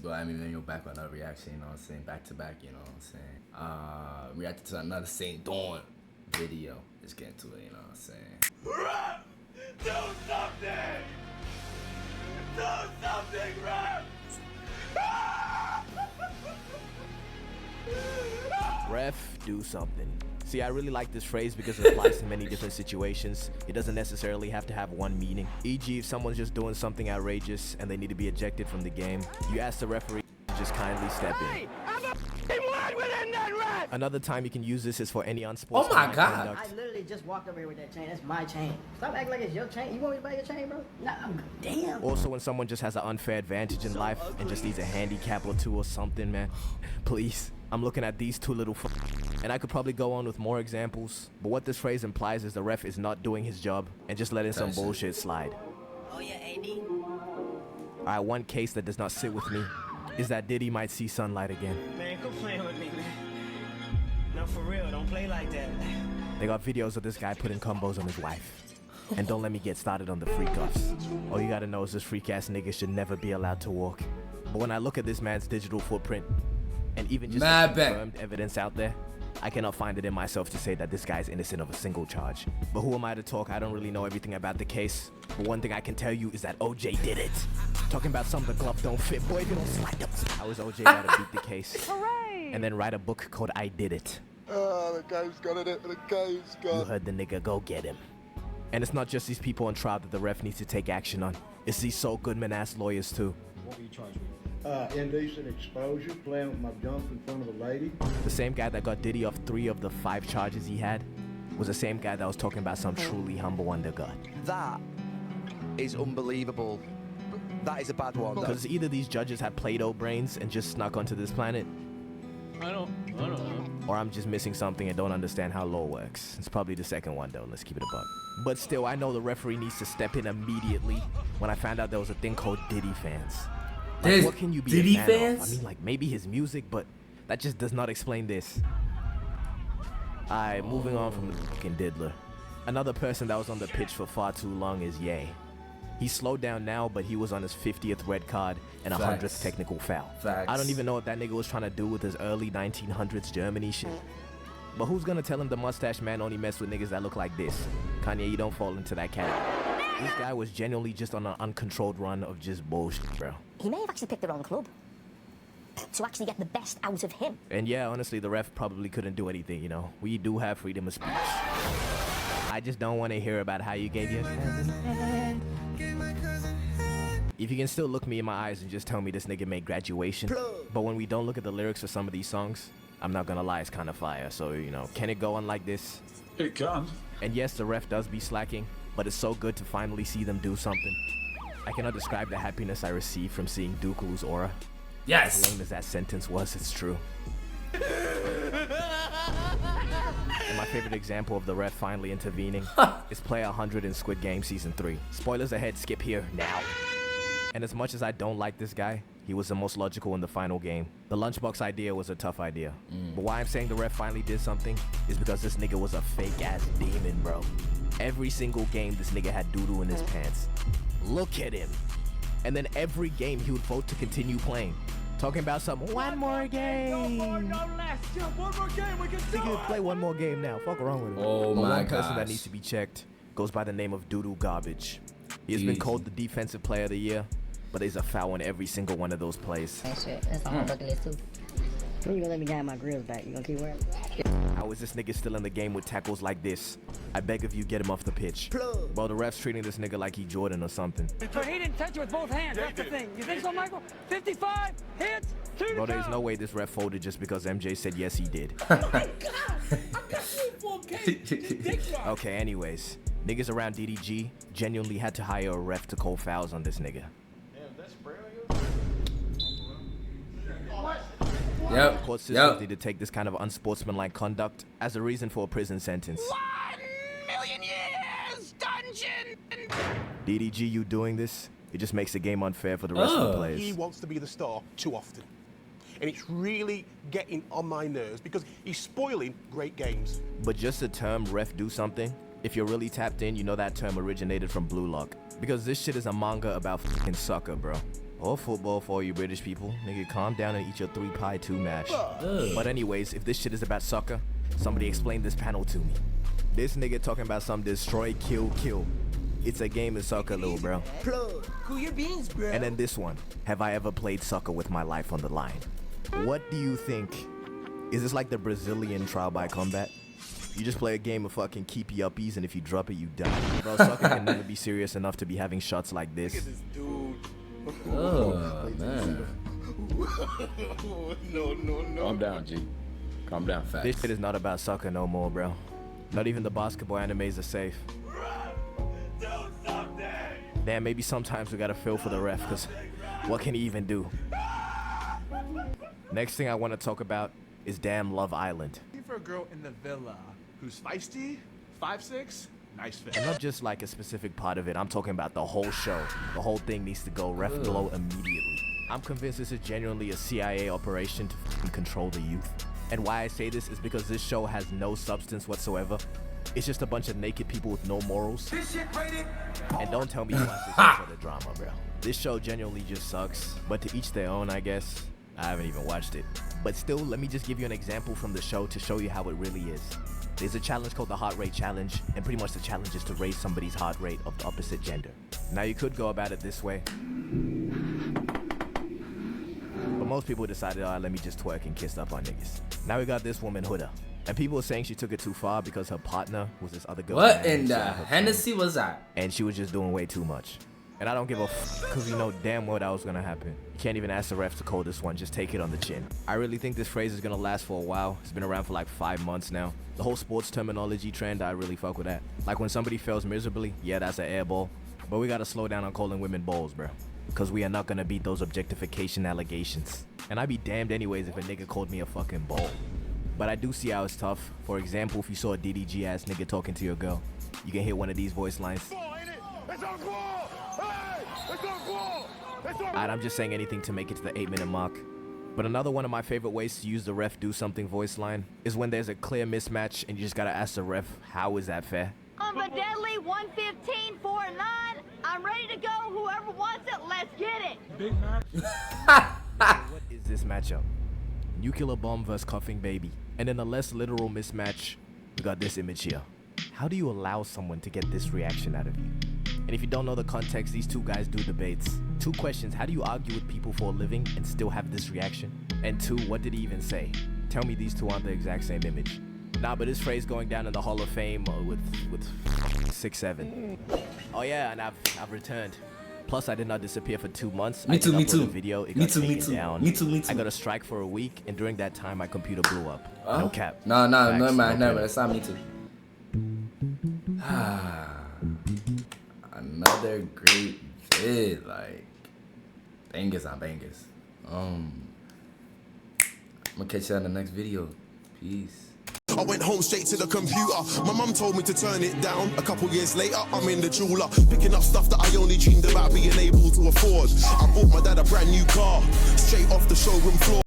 ago, I mean, you're back with another reaction, you know what I'm saying? Back to back, you know what I'm saying? Reacted to another Saintdon video. Let's get into it, you know what I'm saying? Rap! Do something! Do something, rap! Ref, do something. See, I really like this phrase because it applies to many different situations. It doesn't necessarily have to have one meaning. E.g., if someone's just doing something outrageous and they need to be ejected from the game, you ask the referee to just kindly step in. Another time you can use this is for any unsportsmanlike conduct. I literally just walked over here with that chain. That's my chain. Stop acting like it's your chain. You want me to buy your chain, bro? Nah, damn. Also, when someone just has an unfair advantage in life and just needs a handicap or two or something, man, please. I'm looking at these two little and I could probably go on with more examples, but what this phrase implies is the ref is not doing his job and just letting some bullshit slide. Oh yeah, AD. Alright, one case that does not sit with me is that Diddy might see sunlight again. Man, quit playing with me, man. No, for real, don't play like that. They got videos of this guy putting combos on his wife. And don't let me get started on the freak offs. All you gotta know is this freak ass nigga should never be allowed to walk. But when I look at this man's digital footprint, and even just the confirmed evidence out there, I cannot find it in myself to say that this guy's innocent of a single charge. But who am I to talk? I don't really know everything about the case. But one thing I can tell you is that OJ did it. Talking about some of the glove don't fit. Boy, if you don't slide them. How is OJ gotta beat the case? Hooray! And then write a book called I Did It. Oh, the game's got it. The game's got. You heard the nigga, go get him. And it's not just these people on trial that the ref needs to take action on. It's these Saul Goodman ass lawyers too. What were you charged with? Indecent exposure, playing with my junk in front of a lady. The same guy that got Diddy off 3 of the 5 charges he had was the same guy that was talking about some truly humble undergut. That is unbelievable. That is a bad one. Because either these judges have Play-Doh brains and just snuck onto this planet, I don't know. or I'm just missing something and don't understand how law works. It's probably the second one though, let's keep it a buck. But still, I know the referee needs to step in immediately when I found out there was a thing called Diddy fans. Like, what can you be Diddy a fan fans? of? I mean, like, maybe his music, but that just does not explain this. Alright, moving on from the fucking diddler. Another person that was on the pitch for far too long is Ye. He slowed down now, but he was on his 50th red card and 100th technical foul. I don't even know what that nigga was trying to do with his early 1900s Germany shit. But who's gonna tell him the mustache man only mess with niggas that look like this? Kanye, you don't fall into that category. This guy was genuinely just on an uncontrolled run of just bullshit, bro. He may have actually picked the wrong club to actually get the best out of him. And yeah, honestly, the ref probably couldn't do anything, you know. We do have freedom of speech. I just don't want to hear about how you gave your hand. If you can still look me in my eyes and just tell me this nigga made Graduation, but when we don't look at the lyrics for some of these songs, I'm not gonna lie, it's kind of fire. So, you know, can it go on like this? It can. And yes, the ref does be slacking, but it's so good to finally see them do something. I cannot describe the happiness I received from seeing Dooku's aura. Yes! As lame as that sentence was, it's true. And my favorite example of the ref finally intervening is player 100 in Squid Game Season 3. Spoilers ahead, skip here, now. And as much as I don't like this guy, he was the most logical in the final game. The lunchbox idea was a tough idea. But why I'm saying the ref finally did something is because this nigga was a fake-ass demon, bro. Every single game, this nigga had doo-doo in his pants. Look at him. And then every game, he would vote to continue playing. Talking about some one more game. One more game, we can do Nigga, play one more game now. Fuck wrong with him. Oh but my one person that gosh. needs to be checked goes by the name of Doo-Doo Garbage. He has been called the Defensive Player of the Year, but there's a foul in every single one of those plays. That shit, that's on my bucket list too. When you gonna let me get my grills back? You gonna keep wearing it? How is this nigga still in the game with tackles like this? I beg of you, get him off the pitch. Bro, the ref's treating this nigga like he Jordan or something. But he didn't touch it with both hands, that's the thing. You think so, Michael? 55 hits, 2 to Bro, there's go. no way this ref folded just because MJ said yes he did. Okay, anyways. Niggas around DDG genuinely had to hire a ref to call fouls on this nigga. Yep. Court systems need to take this kind of unsportsmanlike conduct as a reason for a prison sentence. 1 million years dungeon. DDG, you doing this? It just makes the game unfair for the rest of the players. He wants to be the star too often. And it's really getting on my nerves because he's spoiling great games. But just the term ref do something, if you're really tapped in, you know that term originated from Blue Lock. Because this shit is a manga about fucking soccer, bro. Or football for all you British people. Nigga, calm down and eat your 3 pie 2 mash. But anyways, if this shit is about soccer, somebody explain this panel to me. This nigga talking about some destroy, kill, kill. It's a game of soccer, little bro. Plug. Cool your beans, bro. And then this one. Have I ever played soccer with my life on the line? What do you think? Is this like the Brazilian trial by combat? You just play a game of fucking keepy uppies, and if you drop it, you die. Bro, soccer can never be serious enough to be having shots like this. Look at this dude. Oh, man. No. Calm down, G. Calm down. Facts. This shit is not about soccer no more, bro. Not even the basketball animes are safe. Do something! Damn, maybe sometimes we gotta feel for the ref, cause what can he even do? Next thing I want to talk about is damn Love Island. For a girl in the villa who's feisty, 5'6", nice fit. And not just like a specific part of it, I'm talking about the whole show. The whole thing needs to go ref blow immediately. I'm convinced this is genuinely a CIA operation to fucking control the youth. And why I say this is because this show has no substance whatsoever. It's just a bunch of naked people with no morals. And don't tell me you watch this show for the drama, bro. This show genuinely just sucks. But to each their own, I guess. I haven't even watched it. But still, let me just give you an example from the show to show you how it really is. There's a challenge called the heart rate challenge, and pretty much the challenge is to raise somebody's heart rate of the opposite gender. Now you could go about it this way, but most people decided, let me just twerk and kiss up on niggas. Now we got this woman, Huda, and people are saying she took it too far because her partner was this other girl. What in the Hennessy was that? And she was just doing way too much. And I don't give a because you know damn well that was gonna happen. You can't even ask the ref to call this one, just take it on the chin. I really think this phrase is gonna last for a while. It's been around for like 5 months now. The whole sports terminology trend, I really fuck with that. Like when somebody fails miserably, yeah, that's an air ball. But we gotta slow down on calling women balls, bro. Because we are not gonna beat those objectification allegations. And I'd be damned anyways if a nigga called me a fucking ball. But I do see how it's tough. For example, if you saw a DDG ass nigga talking to your girl, you can hear one of these voice lines. Alright, I'm just saying anything to make it to the 8-minute mark. But another one of my favorite ways to use the ref do something voice line is when there's a clear mismatch and you just gotta ask the ref, how is that fair? On the deadly 115 4-9, I'm ready to go. Whoever wants it, let's get it. Big match. What is this matchup? Nuclear bomb versus coughing baby. And in a less literal mismatch, we got this image here. How do you allow someone to get this reaction out of you? And if you don't know the context, these two guys do debates. 2 questions, how do you argue with people for a living and still have this reaction? And 2, what did he even say? Tell me these two aren't the exact same image. Nah, but this phrase going down in the Hall of Fame with 6'7". Oh yeah, and I've returned. Plus, I did not disappear for 2 months. Me too. Video, it got taken down. Me too. I got a strike for a week, and during that time, my computer blew up. No cap. No, Facts, man, no that's not me too. Another great vid, like bangers on bangers. I'm gonna catch you on the next video. Peace. I went home straight to the computer. My mum told me to turn it down. A couple years later, I'm in the jeweler, picking up stuff that I only dreamed about being able to afford. I bought my dad a brand new car, straight off the showroom floor.